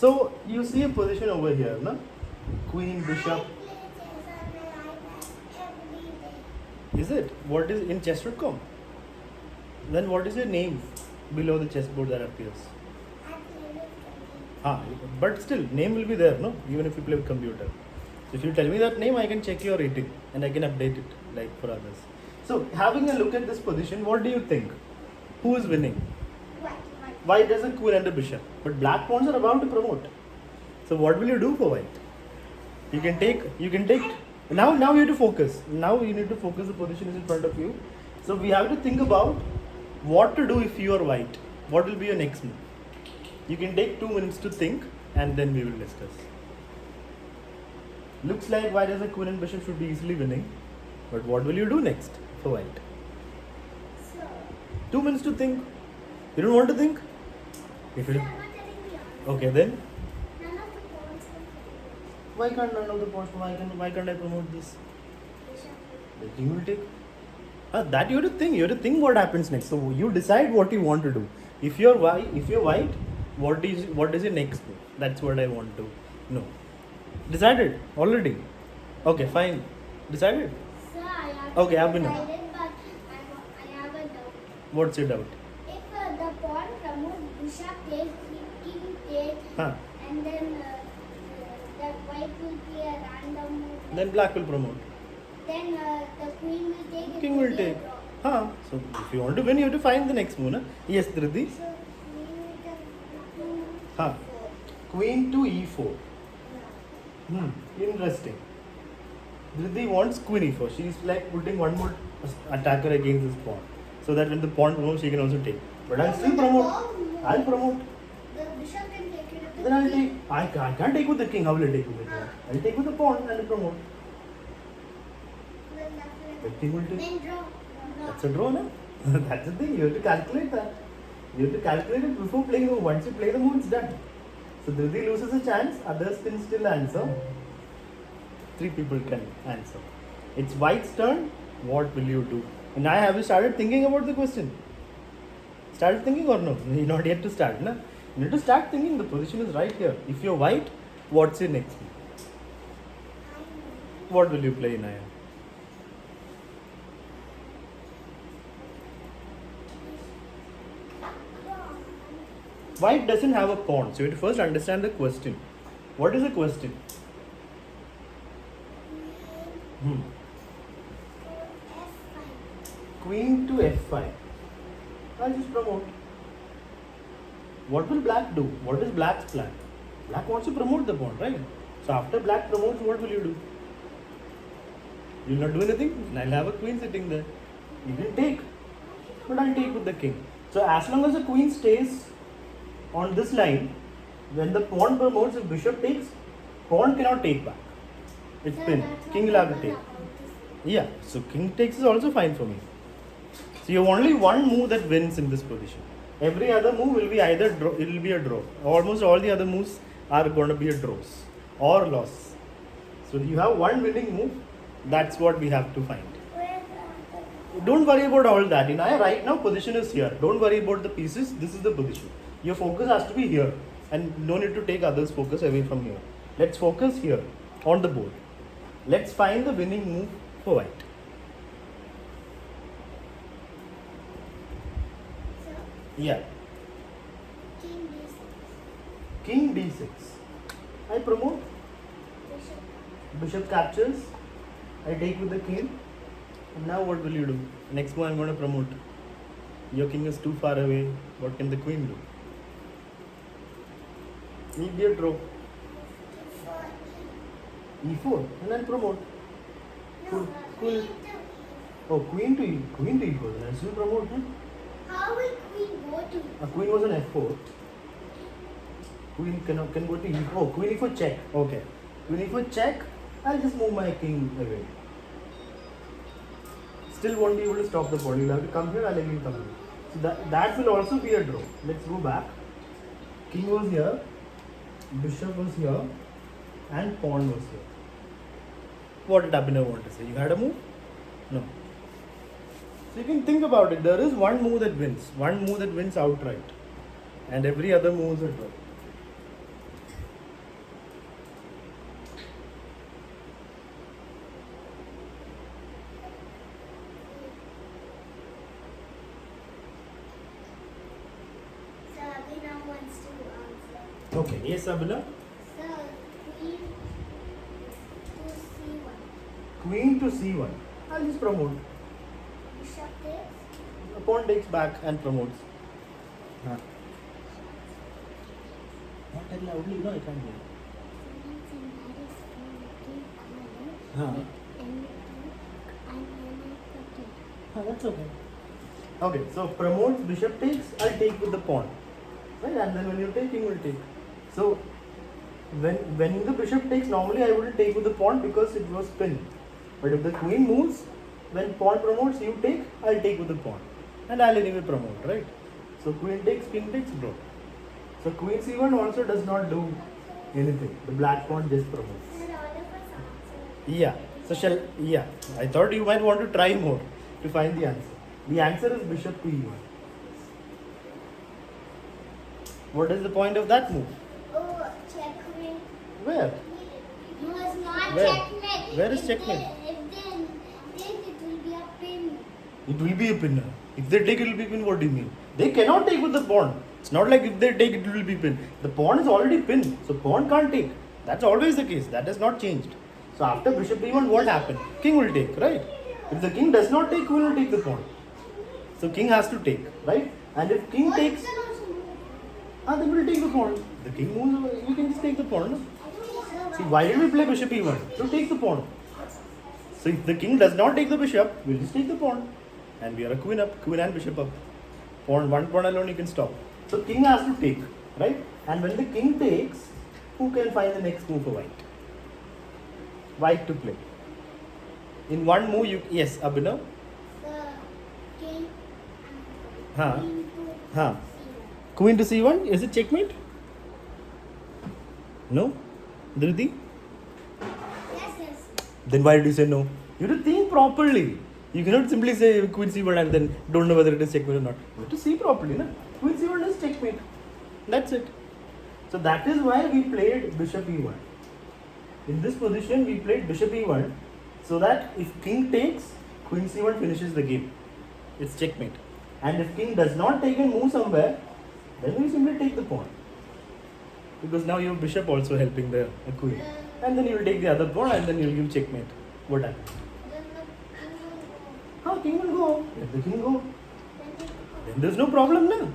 So you see a position over here, no? Queen, bishop. Is it? What is in chess.com? Then what is your name below the chessboard that appears? But still, name will be there, no? Even if you play with computer. So if you tell me that name, I can check your rating and I can update it like for others. So having a look at this position, what do you think? Who is winning? White has a queen and a bishop, but black pawns are about to promote. So what will you do for white? You can take. Now you have to focus. Now you need to focus. The position is in front of you. So we have to think about what to do if you are white. What will be your next move? You can take 2 minutes to think and then we will discuss. Looks like white as a queen and bishop should be easily winning. But what will you do next for white? 2 minutes to think. You don't want to think? If you okay, then why can't none of the pawns? Why can't I promote this? The king will take. That you have to think. You have to think what happens next. So you decide what you want to do. If you're white, what is your next move? That's what I want to know. Decided already. Okay, fine. Decided. Sir, I have Okay, I've been. decided, but I have a doubt. What's your doubt? If the pawn promotes bishop takes, king takes, and then the white will play a random move. Then black will promote. Then the queen will take. King will take. So if you want to win, you have to find the next move, na? Yes, Dhriti. So queen to Queen to e4. Interesting. Dhriti wants queen e4. She's like putting one more attacker against this pawn, so that when the pawn promotes, she can also take. But I'll still promote. I'll promote. the bishop can take it. Then I'll take. I can't take with the king. How will I take with the king? I'll take with the pawn and I'll promote. The king will take. Then draw. That's a draw, no? That's the thing. You have to calculate that. You have to calculate it before playing the move. Once you play the move, it's done. So Dhriti loses a chance. Others can still answer. 3 people can answer. It's white's turn. What will you do? And I have you started thinking about the question? Started thinking or no? You're not yet to start, no? You need to start thinking. The position is right here. If you're white, what's your next move? What will you play, Naya? White doesn't have a pawn, so you have to first understand the question. What is the question? Queen to f5. I'll just promote. What will black do? What is black's plan? Black wants to promote the pawn, right? So after black promotes, what will you do? You will not do anything? I'll have a queen sitting there. You can take, but I'll take with the king. So as long as the queen stays on this line, when the pawn promotes, if bishop takes, pawn cannot take back. It's pinned. King will have to take. Yeah, so king takes is also fine for me. So you have only one move that wins in this position. Every other move will be either draw, it will be a draw. Almost all the other moves are going to be a draws or loss. So you have one winning move. That's what we have to find. Don't worry about all that. Right now position is here. Don't worry about the pieces. This is the position. Your focus has to be here, and no need to take others' focus away from here. Let's focus here on the board. Let's find the winning move for white. So, Yeah. king d6. King d6. I promote. Bishop. Bishop captures. I take with the king. And now what will you do? Next move I'm going to promote. Your king is too far away. What can the queen do? Need be a draw. e4. And I'll promote. No, Queen. Oh, queen to e4. Then I'll still promote. How will queen go to? A queen was on f4. Queen can go to e4. Oh, queen e4 check. Okay. Queen e4 check. I'll just move my king away. Still won't be able to stop the pawn. You'll have to come here. I'll again come here. So that will also be a draw. Let's go back. King was here. Bishop was here. And pawn was here. What did Abhinav want to say? You had a move? No. So you can think about it. There is one move that wins. One move that wins outright. And every other move is a draw. Okay, yes, Abhinav. So, queen to c1. Queen to c1. I'll just promote. Bishop takes. The pawn takes back and promotes. Huh. Not that loudly, no, I can't hear. Huh. That's okay. Okay, so promotes, bishop takes, I'll take with the pawn. Right, and then when you take, king will take. So when the bishop takes, normally I wouldn't take with the pawn because it was pinned. But if the queen moves, when pawn promotes, you take, I'll take with the pawn. And I'll anyway promote, right? So queen takes, king takes, draw. So queen c1 also does not do anything. The black pawn just promotes. Yeah. So I thought you might want to try more to find the answer. The answer is bishop to e1. What is the point of that move? Oh, checkmate. Where? No, it's not Where? checkmate. Where is If checkmate? If they take, it will be a pin. It will be a pin. If they take, it will be pin. What do you mean? They cannot take with the pawn. It's not like if they take, it will be pin. The pawn is already pinned, so pawn can't take. That's always the case. That has not changed. So after bishop e1, what happened? King will take, right? If the king does not take, queen will take the pawn. So king has to take, right? And if king takes, then we'll take the pawn. The king moves, we can just take the pawn. No? See, why did we play bishop e1? To take the pawn. So if the king does not take the bishop, we'll just take the pawn. And we are a queen up, queen and bishop up. Pawn, one pawn alone you can stop. So king has to take, right? And when the king takes, who can find the next move for white? White to play. In one move, yes, Abhinav? The king Huh. queen to Huh. c1. Queen to c1, is it checkmate? No? Dhriti? Yes. Then why did you say no? You have to think properly. You cannot simply say queen c1 and then don't know whether it is checkmate or not. You have to see properly, na? Queen c1 is checkmate. That's it. So that is why we played bishop e1. In this position, we played bishop e1 so that if king takes, queen c1 finishes the game. It's checkmate. And if king does not take and move somewhere, then we simply take the pawn. Because now you have bishop also helping the queen. And then you will take the other pawn and then you will give checkmate. What happens? Then the king will go. How king will go? Let the king go. Then take the pawn. Then there's no problem now.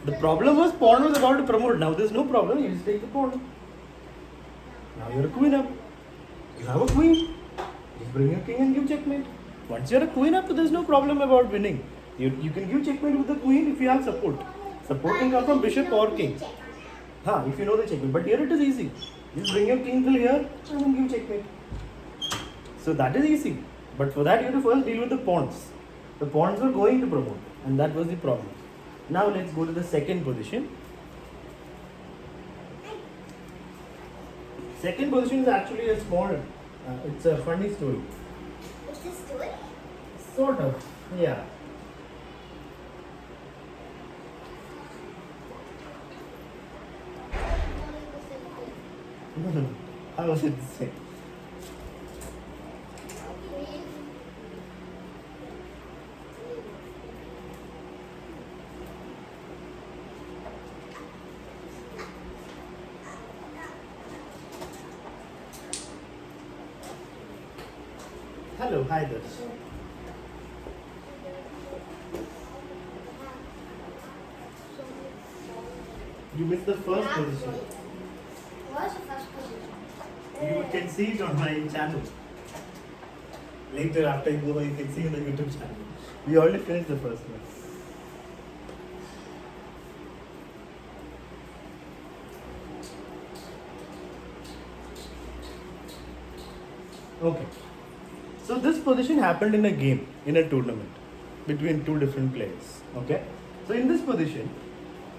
The problem was pawn was about to promote. Now there's no problem. You just take the pawn. Now you're a queen up. You have a queen. Just bring your king and give checkmate. Once you're a queen up, there's no problem about winning. You can give checkmate with the queen if you have support. Support can come from bishop or king. If you know the checkmate. But here it is easy. Just bring your king till here and then give checkmate. So that is easy. But for that you have to first deal with the pawns. The pawns were going to promote. And that was the problem. Now let's go to the second position. Second position is actually a small, it's a funny story. It's a story. Sort of, yeah. How was it the same? Hello, hi there. You missed the first position. What's the first position? You can see it on my channel. Later, after you go, you can see on the YouTube channel. We already finished the first one. Okay. So this position happened in a game, in a tournament, between two different players. Okay. So in this position,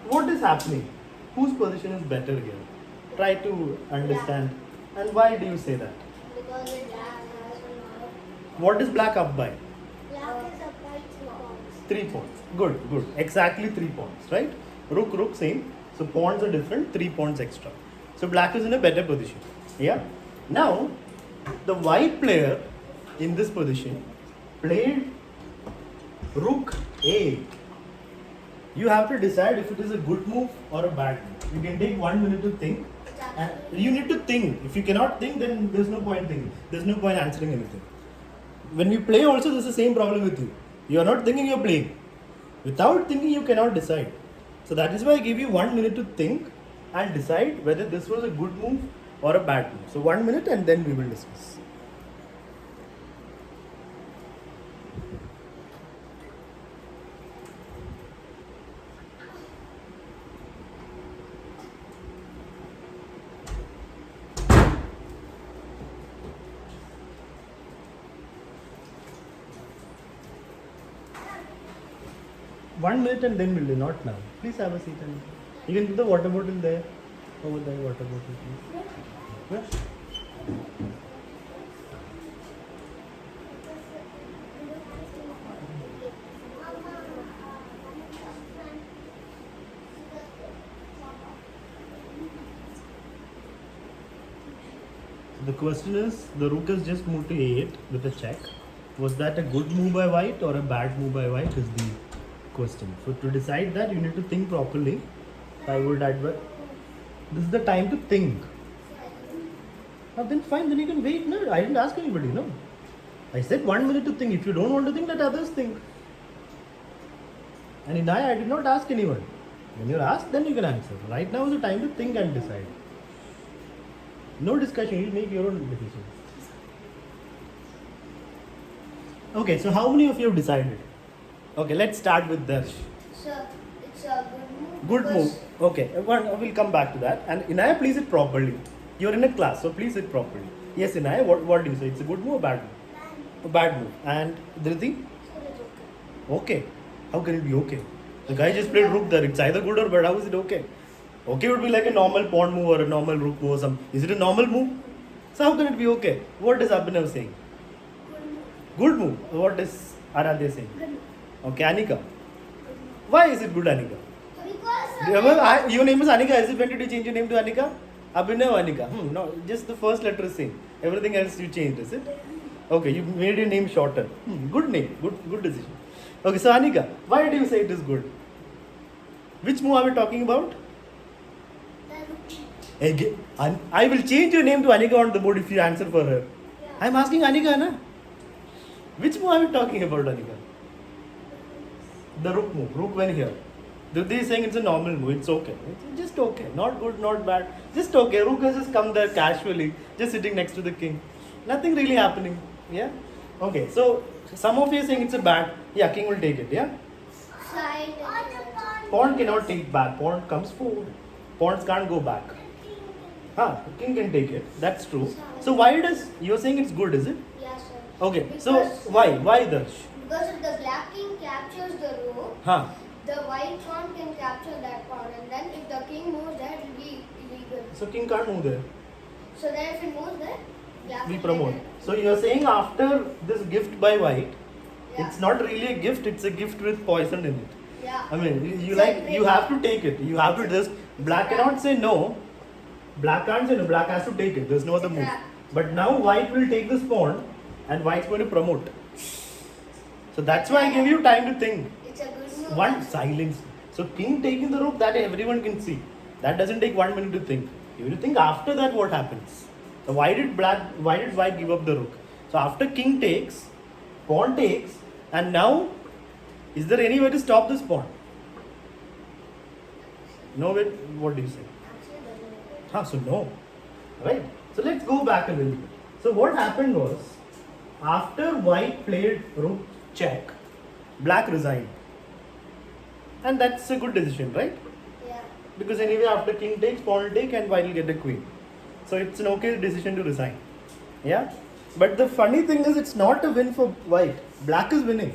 what is happening? Whose position is better here? Try to understand. And why do you say that? Because the black has a lot of. What is black up by? Black is up by 3 pawns. 3 pawns. Good, good. Exactly 3 pawns, right? Rook, same. So pawns are different, 3 pawns extra. So black is in a better position. Yeah. Now, the white player in this position played rook a. You have to decide if it is a good move or a bad move. You can take 1 minute to think. And you need to think. If you cannot think, then there's no point thinking. There's no point answering anything. When we play also, there's the same problem with you. You are not thinking, you're playing. Without thinking, you cannot decide. So that is why I give you 1 minute to think and decide whether this was a good move or a bad move. So 1 minute and then we will discuss. One minute and then we'll do, not now. Please have a seat and you can put the water bottle there. Over there, water bottle, please. Yeah. The question is, the rook has just moved to a8 with a check. Was that a good move by white or a bad move by white is the question. So to decide that, you need to think properly. I would advise, this is the time to think. Now then fine, then you can wait. No, I didn't ask anybody, no. I said 1 minute to think. If you don't want to think, let others think. And in I did not ask anyone. When you're asked, then you can answer. Right now is the time to think and decide. No discussion, you make your own decision. Okay, so how many of you have decided? Okay, let's start with Darsh. Sir, it's a good move. Good move. Okay, we'll come back to that. And Inaya, please sit properly. You're in a class, so please sit properly. Yes, Inaya, what do you say? It's a good move or bad move? A bad move. And Dhriti? Okay. How can it be okay? The guy just played rook there. It's either good or bad. How is it okay? Okay would be like a normal pawn move or a normal rook move or something. Is it a normal move? So how can it be okay? What is Abhinav saying? Good move. What is Aradhya saying? Good move. Okay, Anika. Why is it good, Anika? Because Your name is Anika. Is it when did you change your name to Anika? Abhinav Anika. No, just the first letter is same. Everything else you changed, is it? Okay, you made your name shorter. Good name. Good decision. Okay, so Anika, why do you say it is good? Which move are we talking about? Again, I will change your name to Anika on the board if you answer for her. Yeah. I am asking Anika, na? Which move are we talking about, Anika? The rook move. Rook went here. Dhriti is saying it's a normal move. It's okay. It's just okay. Not good, not bad. Just okay. Rook has just come there casually, just sitting next to the king. Nothing really happening. Yeah? Okay, so some of you are saying it's a bad. Yeah, king will take it. Yeah? side. Pawn cannot take back. Pawn comes forward. Pawns can't go back. King can take it. That's true. So why does you're saying it's good, is it? Yes, sir. Okay. Because, So why? Why Darsh? Because if the black king captures the rook, Huh. the white pawn can capture that pawn, and then if the king moves there, it will be illegal. So king can't move there. So then if it moves there, black We will promote. take it. So you're saying after this gift by white, Yeah. it's not really a gift. It's a gift with poison in it. Yeah. I mean, you It's like like you have to take it. You have to just black cannot say no. Black can't say no. Black has to take it. There's no other move. Yeah. But now white will take this pawn, and white's going to promote. So that's why I give you time to think. It's a good move. One silence. So king taking the rook, that everyone can see. That doesn't take 1 minute to think. You will think after that what happens. So why did white give up the rook? So after king takes, pawn takes, and now is there any way to stop this pawn? No way. What do you say? Actually, doesn't So no. Right? So let's go back a little bit. So what happened was, after white played rook check, black resigned. And that's a good decision, right? yeah. Because anyway after king takes, pawn will take and white will get the queen. So it's an okay decision to resign. Yeah? But the funny thing is it's not a win for white. Black is winning.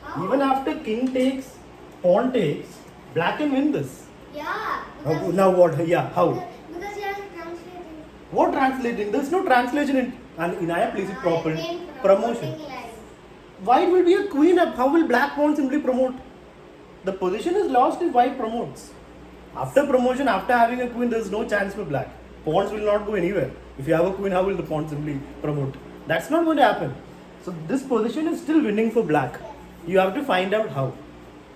How? Even after king takes, pawn takes, black can win this. Yeah. Because, Now what? Yeah, how? because you are translating. What translating? There's no translation in Inaya, please it I properly. meant Promotion. promoting line. White will be a queen up. How will black pawn simply promote? The position is lost if white promotes. After promotion, after having a queen, there's no chance for black. Pawns will not go anywhere. If you have a queen, how will the pawn simply promote? That's not going to happen. So this position is still winning for black. You have to find out how.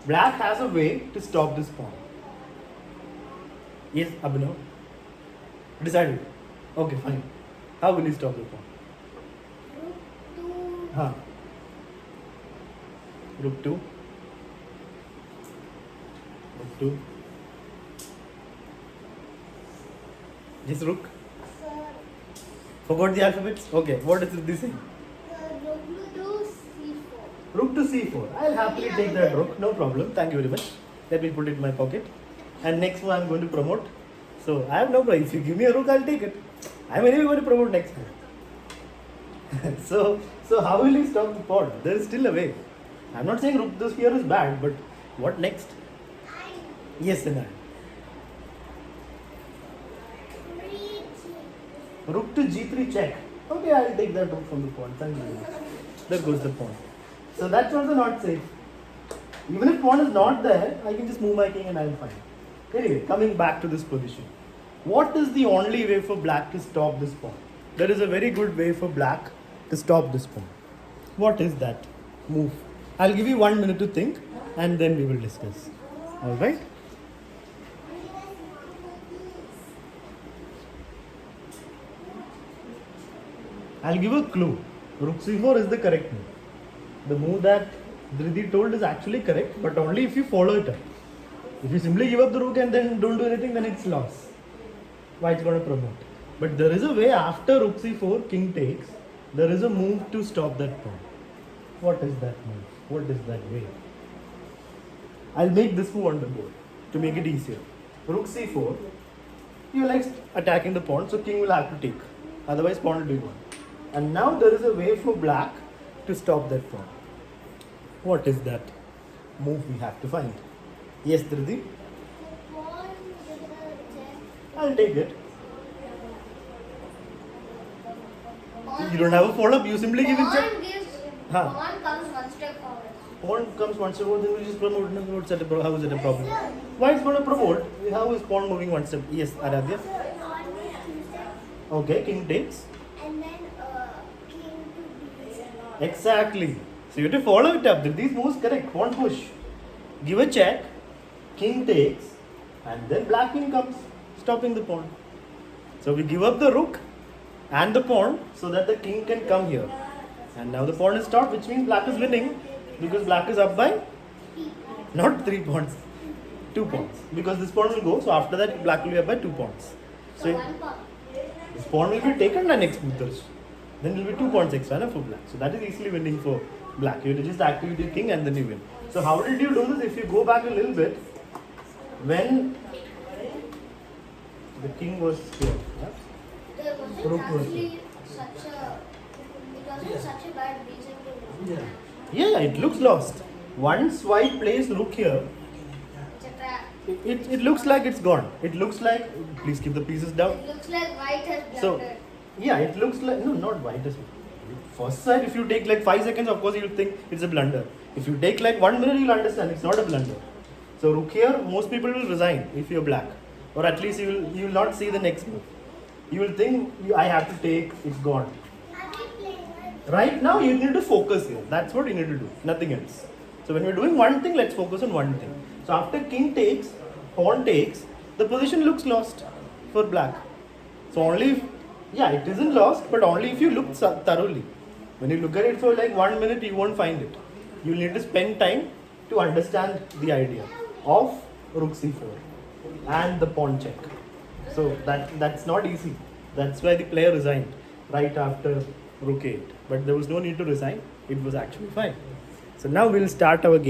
Black has a way to stop this pawn. Yes, Abhinav. Decided. Okay, fine. How will you stop the pawn? Rook to Huh. Rook 2. Rook 2. Yes, rook. sir, Forgot the alphabets? Okay, what is this saying? rook to c4. Rook to c4. I'll happily take that rook, no problem. Thank you very much. Let me put it in my pocket. And next one I'm going to promote. So I have no problem. If you give me a rook, I'll take it. I'm anyway going to promote next one. so how will you stop the pawn? There is still a way. I'm not saying rook to here is bad, but what next? Yes, Sinan. Rook to g3 check. Okay, I'll take that rook from the pawn. Thank you very much. There goes the pawn. So that's also not safe. Even if pawn is not there, I can just move my king and I'm fine. Anyway, coming back to this position. What is the only way for black to stop this pawn? There is a very good way for black to stop this pawn. What is that move? I'll give you 1 minute to think and then we will discuss. Alright? I'll give a clue. Rook c4 is the correct move. The move that Dhridi told is actually correct, but only if you follow it up. If you simply give up the rook and then don't do anything, then it's loss. Why it's going to promote. But there is a way after rook c4, king takes, there is a move to stop that pawn. What is that move? What is that way? I'll make this move on the board to make it easier. Rook c4, you like attacking the pawn, so king will have to take. Otherwise, pawn will be gone. And now there is a way for black to stop that pawn. What is that move we have to find? Yes, Dhridi? Pawn with a check. I'll take it. Pawn- You don't have a follow-up, you simply give it check. Pawn gives. Huh. Pawn comes one step forward. Pawn comes one step forward, then we just promote. No, how is it a problem? Why it's going to promote? How is pawn moving one step? Yes, Aradhya. Pawn is two steps, Okay, king takes. and then king to b7. Exactly. So you have to follow it up. These moves correct. Pawn push. Give a check. King takes. And then black king comes, stopping the pawn. So we give up the rook and the pawn so that the king can come here. And now the pawn is stopped, which means black is winning because black is up by not 3 pawns, 2 pawns. Because this pawn will go. So after that, black will be up by 2 pawns. So So one pawn. this pawn will be taken and executed. Then it will be 2 pawns extra for black. So that is easily winning for black. You have to just activate your king and then you win. So how did you do this? If you go back a little bit, when the king was here, There wasn't Rook was actually such a. It wasn't such a bad reason to lose. yeah, it looks lost. Once white plays rook here, It's a trap. it looks like it's gone. It looks like, please keep the pieces down. It looks like white has So, blundered. yeah, it looks like, no, not white. First side, if you take like 5 seconds, of course, you'll think it's a blunder. If you take like 1 minute, you'll understand it's not a blunder. So, rook here, most people will resign if you're black. Or at least you will not see the next move. You will think, I have to take, it's gone. Right now, you need to focus here. That's what you need to do, nothing else. So, when we're doing one thing, let's focus on one thing. So, after king takes, pawn takes, the position looks lost for black. So, only if, yeah, it isn't lost, but only if you look thoroughly. When you look at it for like 1 minute, you won't find it. You'll need to spend time to understand the idea of rook c4 and the pawn check. So that's not easy. That's why the player resigned right after rook 8. But there was no need to resign. It was actually fine. So now we'll start our game.